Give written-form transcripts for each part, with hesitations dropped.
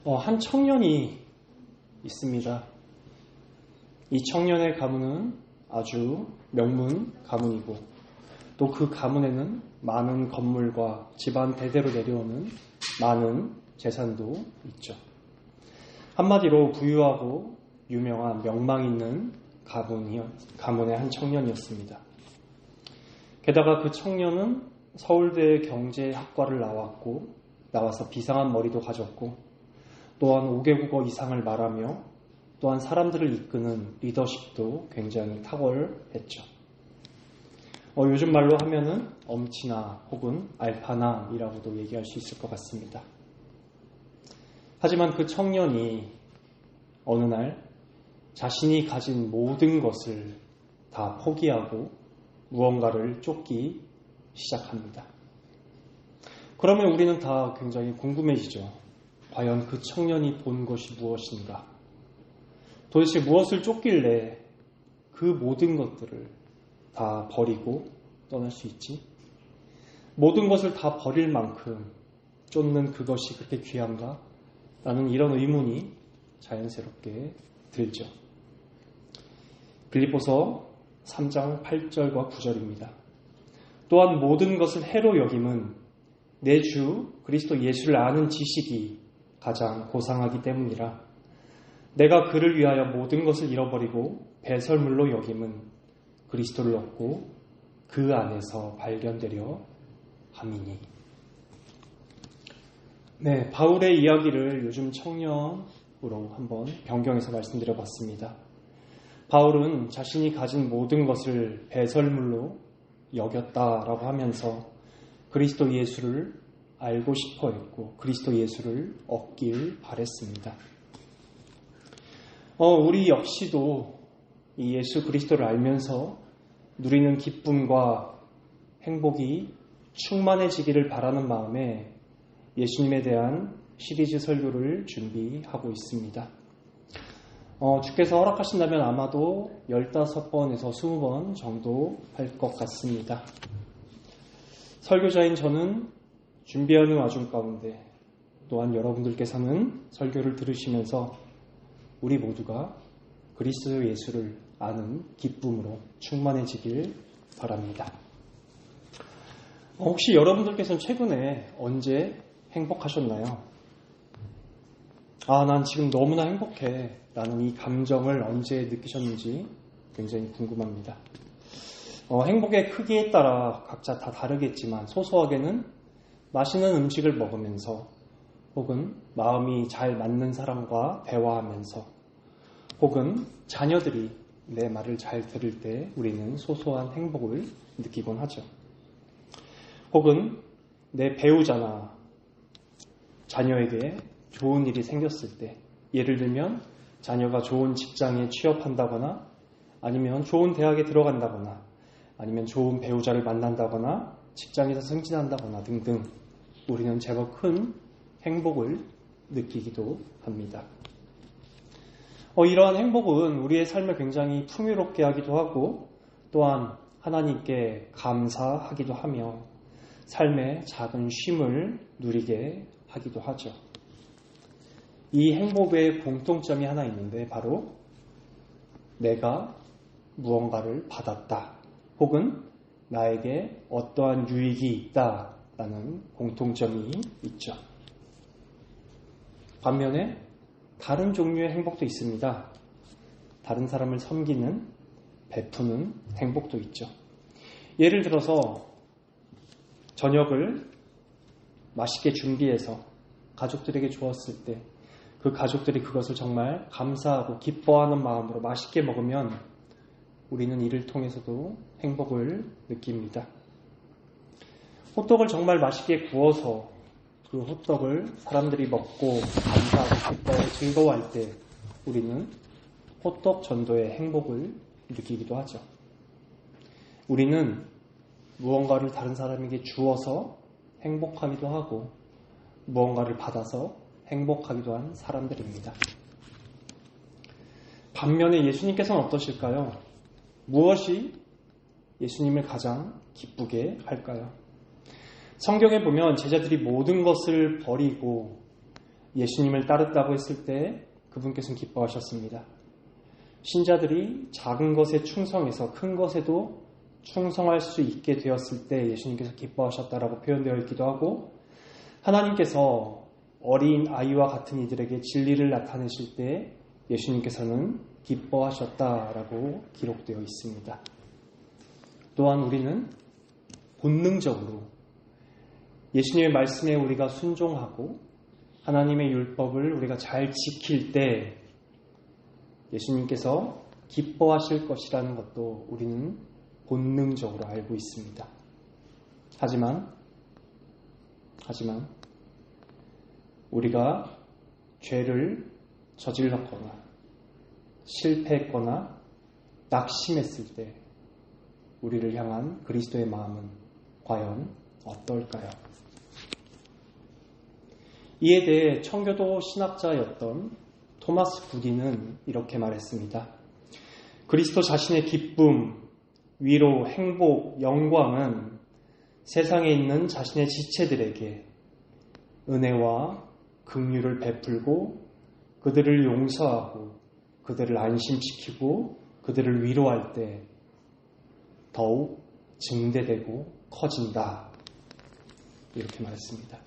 한 청년이 있습니다. 이 청년의 가문은 아주 명문 가문이고 또 그 가문에는 많은 건물과 집안 대대로 내려오는 많은 재산도 있죠. 한마디로 부유하고 유명한 명망 있는 가문의 한 청년이었습니다. 게다가 그 청년은 서울대 경제학과를 나와서 비상한 머리도 가졌고 또한 5개국어 이상을 말하며 또한 사람들을 이끄는 리더십도 굉장히 탁월했죠. 요즘 말로 하면은 엄치나 혹은 알파남이라고도 얘기할 수 있을 것 같습니다. 하지만 그 청년이 어느 날 자신이 가진 모든 것을 다 포기하고 무언가를 쫓기 시작합니다. 그러면 우리는 다 굉장히 궁금해지죠. 과연 그 청년이 본 것이 무엇인가? 도대체 무엇을 쫓길래 그 모든 것들을 다 버리고 떠날 수 있지? 모든 것을 다 버릴 만큼 쫓는 그것이 그렇게 귀한가? 라는 이런 의문이 자연스럽게 들죠. 빌립보서 3장 8절과 9절입니다. 또한 모든 것을 해로 여김은 내 주 그리스도 예수를 아는 지식이 가장 고상하기 때문이라. 내가 그를 위하여 모든 것을 잃어버리고 배설물로 여김은 그리스도를 얻고 그 안에서 발견되려 함이니. 네, 바울의 이야기를 요즘 청년으로 한번 변경해서 말씀드려봤습니다. 바울은 자신이 가진 모든 것을 배설물로 여겼다라고 하면서 그리스도 예수를 알고 싶어 했고 그리스도 예수를 얻길 바랬습니다. 우리 역시도 이 예수 그리스도를 알면서 누리는 기쁨과 행복이 충만해지기를 바라는 마음에 예수님에 대한 시리즈 설교를 준비하고 있습니다. 주께서 허락하신다면 아마도 15번에서 20번 정도 할 것 같습니다. 설교자인 저는 준비하는 와중 가운데 또한 여러분들께서는 설교를 들으시면서 우리 모두가 그리스도 예수를 아는 기쁨으로 충만해지길 바랍니다. 혹시 여러분들께서는 최근에 언제 행복하셨나요? 난 지금 너무나 행복해 라는 이 감정을 언제 느끼셨는지 굉장히 궁금합니다. 행복의 크기에 따라 각자 다 다르겠지만 소소하게는 맛있는 음식을 먹으면서 혹은 마음이 잘 맞는 사람과 대화하면서 혹은 자녀들이 내 말을 잘 들을 때 우리는 소소한 행복을 느끼곤 하죠. 혹은 내 배우자나 자녀에게 좋은 일이 생겼을 때, 예를 들면 자녀가 좋은 직장에 취업한다거나 아니면 좋은 대학에 들어간다거나 아니면 좋은 배우자를 만난다거나 직장에서 승진한다거나 등등 우리는 제법 큰 행복을 느끼기도 합니다. 이러한 행복은 우리의 삶을 굉장히 풍요롭게 하기도 하고 또한 하나님께 감사하기도 하며 삶의 작은 쉼을 누리게 하기도 하죠. 이 행복의 공통점이 하나 있는데 바로 내가 무언가를 받았다 혹은 나에게 어떠한 유익이 있다라는 공통점이 있죠. 반면에 다른 종류의 행복도 있습니다. 다른 사람을 섬기는, 베푸는 행복도 있죠. 예를 들어서 저녁을 맛있게 준비해서 가족들에게 주었을 때 그 가족들이 그것을 정말 감사하고 기뻐하는 마음으로 맛있게 먹으면 우리는 이를 통해서도 행복을 느낍니다. 호떡을 정말 맛있게 구워서 그 호떡을 사람들이 먹고 감사하고 기뻐하고 즐거워할 때 우리는 호떡 전도의 행복을 느끼기도 하죠. 우리는 무언가를 다른 사람에게 주어서 행복하기도 하고 무언가를 받아서 행복하기도 한 사람들입니다. 반면에 예수님께서는 어떠실까요? 무엇이 예수님을 가장 기쁘게 할까요? 성경에 보면 제자들이 모든 것을 버리고 예수님을 따른다고 했을 때 그분께서는 기뻐하셨습니다. 신자들이 작은 것에 충성해서 큰 것에도 충성할 수 있게 되었을 때 예수님께서 기뻐하셨다라고 표현되어 있기도 하고, 하나님께서 어린 아이와 같은 이들에게 진리를 나타내실 때 예수님께서는 기뻐하셨다라고 기록되어 있습니다. 또한 우리는 본능적으로 예수님의 말씀에 우리가 순종하고 하나님의 율법을 우리가 잘 지킬 때 예수님께서 기뻐하실 것이라는 것도 우리는 본능적으로 알고 있습니다. 하지만 우리가 죄를 저질렀거나 실패했거나 낙심했을 때 우리를 향한 그리스도의 마음은 과연 어떨까요? 이에 대해 청교도 신학자였던 토마스 부디는 이렇게 말했습니다. 그리스도 자신의 기쁨, 위로, 행복, 영광은 세상에 있는 자신의 지체들에게 은혜와 긍휼을 베풀고 그들을 용서하고 그들을 안심시키고 그들을 위로할 때 더욱 증대되고 커진다. 이렇게 말했습니다.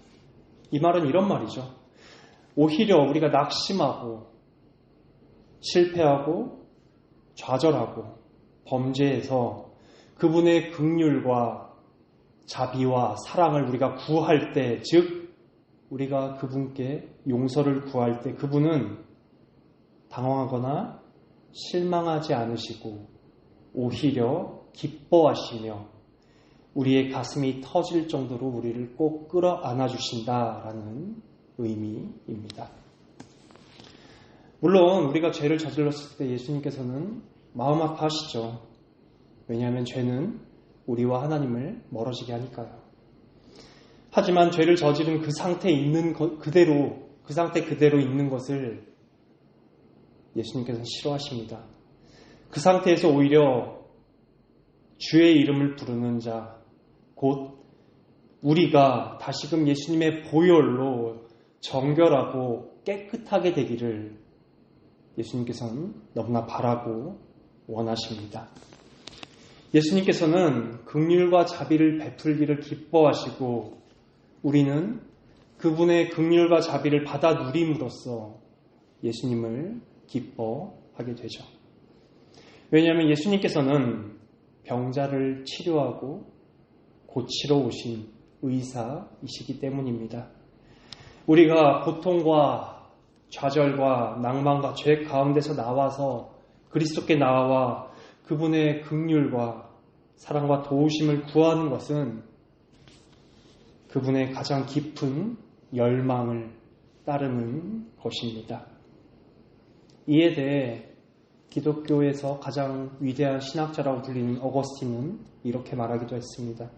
이 말은 이런 말이죠. 오히려 우리가 낙심하고 실패하고 좌절하고 범죄해서 그분의 긍휼과 자비와 사랑을 우리가 구할 때, 즉 우리가 그분께 용서를 구할 때 그분은 당황하거나 실망하지 않으시고 오히려 기뻐하시며 우리의 가슴이 터질 정도로 우리를 꼭 끌어안아 주신다라는 의미입니다. 물론 우리가 죄를 저질렀을 때 예수님께서는 마음 아파하시죠. 왜냐하면 죄는 우리와 하나님을 멀어지게 하니까요. 하지만 죄를 저지른 그 상태에 있는 그대로, 그 상태 그대로 있는 것을 예수님께서는 싫어하십니다. 그 상태에서 오히려 주의 이름을 부르는 자, 곧 우리가 다시금 예수님의 보혈로 정결하고 깨끗하게 되기를 예수님께서는 너무나 바라고 원하십니다. 예수님께서는 긍휼과 자비를 베풀기를 기뻐하시고 우리는 그분의 긍휼과 자비를 받아 누림으로써 예수님을 기뻐하게 되죠. 왜냐하면 예수님께서는 병자를 치료하고 고치러 오신 의사이시기 때문입니다. 우리가 고통과 좌절과 낭만과 죄 가운데서 나와서 그리스도께 나와 그분의 긍휼과 사랑과 도우심을 구하는 것은 그분의 가장 깊은 열망을 따르는 것입니다. 이에 대해 기독교에서 가장 위대한 신학자라고 불리는 어거스틴은 이렇게 말하기도 했습니다.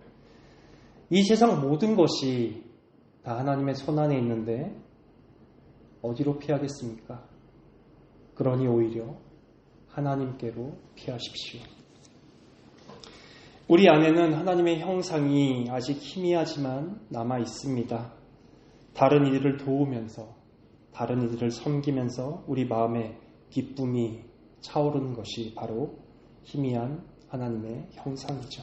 이 세상 모든 것이 다 하나님의 손안에 있는데 어디로 피하겠습니까? 그러니 오히려 하나님께로 피하십시오. 우리 안에는 하나님의 형상이 아직 희미하지만 남아 있습니다. 다른 이들을 도우면서, 다른 이들을 섬기면서 우리 마음에 기쁨이 차오르는 것이 바로 희미한 하나님의 형상이죠.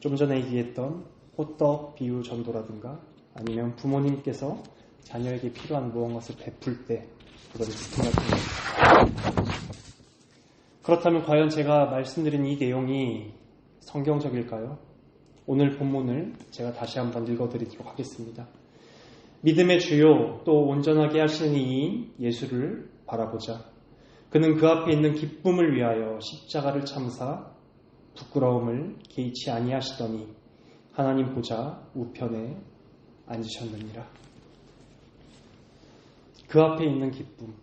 좀 전에 얘기했던 호떡 비유 전도라든가 아니면 부모님께서 자녀에게 필요한 무언가를 베풀 때 그런 기쁨 같은 것. 그렇다면 과연 제가 말씀드린 이 내용이 성경적일까요? 오늘 본문을 제가 다시 한번 읽어드리도록 하겠습니다. 믿음의 주요 또 온전하게 하시는 이인 예수를 바라보자. 그는 그 앞에 있는 기쁨을 위하여 십자가를 참사 부끄러움을 개의치 아니하시더니 하나님 보좌 우편에 앉으셨느니라. 그 앞에 있는 기쁨,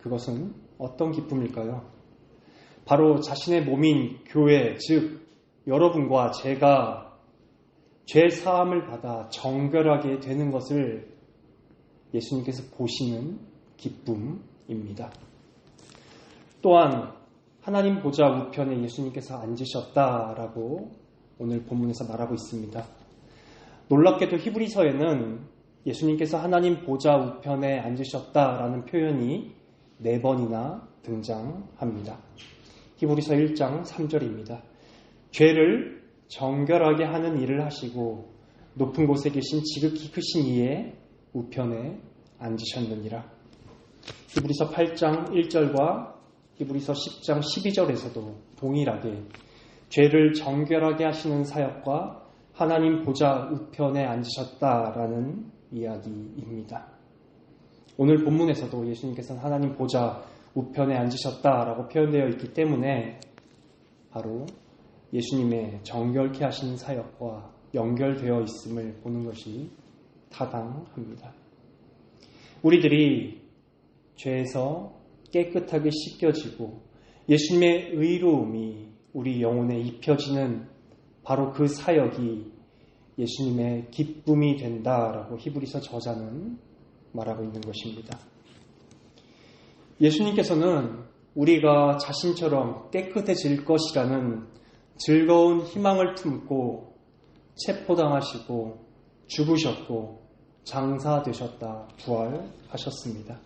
그것은 어떤 기쁨일까요? 바로 자신의 몸인 교회, 즉 여러분과 제가 죄 사함을 받아 정결하게 되는 것을 예수님께서 보시는 기쁨입니다. 또한 하나님 보좌 우편에 예수님께서 앉으셨다라고 오늘 본문에서 말하고 있습니다. 놀랍게도 히브리서에는 예수님께서 하나님 보좌 우편에 앉으셨다라는 표현이 4번이나 등장합니다. 히브리서 1장 3절입니다. 죄를 정결하게 하는 일을 하시고 높은 곳에 계신 지극히 크신 이의 우편에 앉으셨느니라. 히브리서 8장 1절과 히브리서 10장 12절에서도 동일하게 죄를 정결하게 하시는 사역과 하나님 보좌 우편에 앉으셨다라는 이야기입니다. 오늘 본문에서도 예수님께서는 하나님 보좌 우편에 앉으셨다라고 표현되어 있기 때문에 바로 예수님의 정결케 하시는 사역과 연결되어 있음을 보는 것이 타당합니다. 우리들이 죄에서 깨끗하게 씻겨지고 예수님의 의로움이 우리 영혼에 입혀지는 바로 그 사역이 예수님의 기쁨이 된다라고 히브리서 저자는 말하고 있는 것입니다. 예수님께서는 우리가 자신처럼 깨끗해질 것이라는 즐거운 희망을 품고 체포당하시고 죽으셨고 장사되셨다 부활하셨습니다.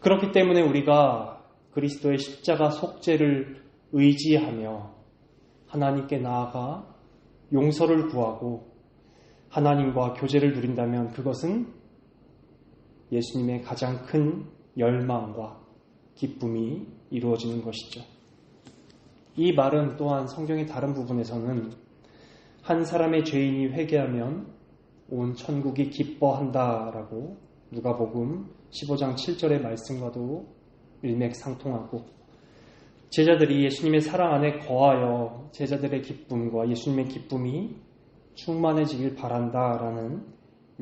그렇기 때문에 우리가 그리스도의 십자가 속죄를 의지하며 하나님께 나아가 용서를 구하고 하나님과 교제를 누린다면 그것은 예수님의 가장 큰 열망과 기쁨이 이루어지는 것이죠. 이 말은 또한 성경의 다른 부분에서는 한 사람의 죄인이 회개하면 온 천국이 기뻐한다라고 누가복음 15장 7절의 말씀과도 일맥상통하고 제자들이 예수님의 사랑 안에 거하여 제자들의 기쁨과 예수님의 기쁨이 충만해지길 바란다라는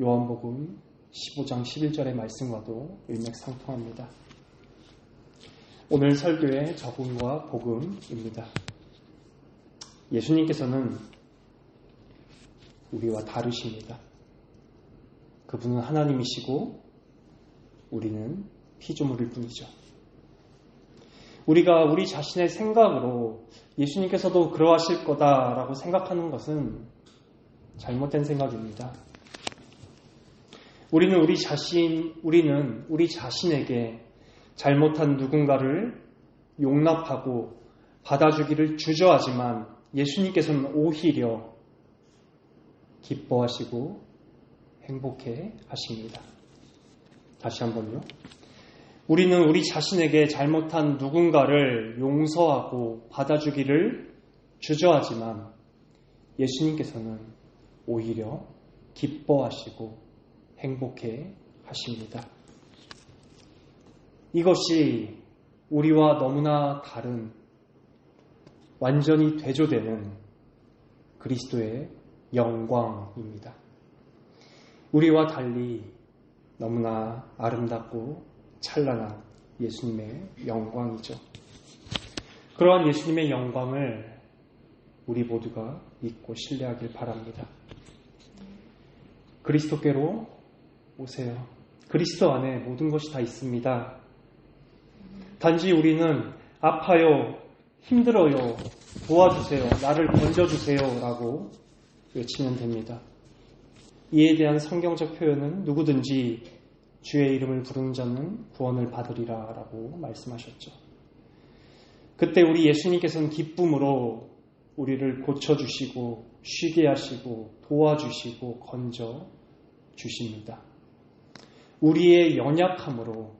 요한복음 15장 11절의 말씀과도 일맥상통합니다. 오늘 설교의 적음과 복음입니다. 예수님께서는 우리와 다르십니다. 그분은 하나님이시고 우리는 피조물일 뿐이죠. 우리가 우리 자신의 생각으로 예수님께서도 그러하실 거다라고 생각하는 것은 잘못된 생각입니다. 우리는 우리 자신에게 잘못한 누군가를 용납하고 받아주기를 주저하지만 예수님께서는 오히려 기뻐하시고 행복해 하십니다. 다시 한번요. 우리는 우리 자신에게 잘못한 누군가를 용서하고 받아주기를 주저하지만 예수님께서는 오히려 기뻐하시고 행복해 하십니다. 이것이 우리와 너무나 다른 완전히 대조되는 그리스도의 영광입니다. 우리와 달리 너무나 아름답고 찬란한 예수님의 영광이죠. 그러한 예수님의 영광을 우리 모두가 믿고 신뢰하길 바랍니다. 그리스도께로 오세요. 그리스도 안에 모든 것이 다 있습니다. 단지 우리는 아파요, 힘들어요, 도와주세요, 나를 건져주세요 라고 외치면 됩니다. 이에 대한 성경적 표현은 누구든지 주의 이름을 부르는 자는 구원을 받으리라 라고 말씀하셨죠. 그때 우리 예수님께서는 기쁨으로 우리를 고쳐주시고 쉬게 하시고 도와주시고 건져주십니다. 우리의 연약함으로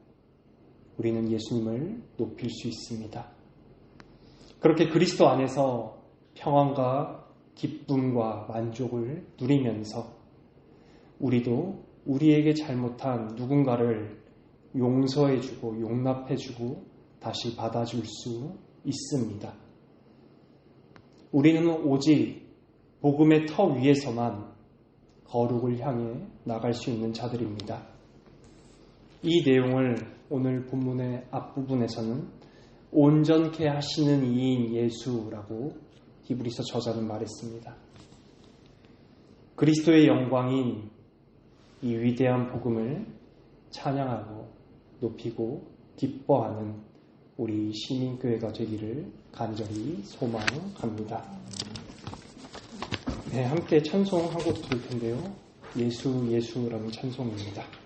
우리는 예수님을 높일 수 있습니다. 그렇게 그리스도 안에서 평안과 기쁨과 만족을 누리면서 우리도 우리에게 잘못한 누군가를 용서해주고 용납해주고 다시 받아줄 수 있습니다. 우리는 오직 복음의 터 위에서만 거룩을 향해 나갈 수 있는 자들입니다. 이 내용을 오늘 본문의 앞부분에서는 온전케 하시는 이인 예수라고 히브리서 저자는 말했습니다. 그리스도의 영광인 이 위대한 복음을 찬양하고 높이고 기뻐하는 우리 시민교회가 되기를 간절히 소망합니다. 네, 함께 찬송 한 곡 부를 텐데요. 예수 예수라는 찬송입니다.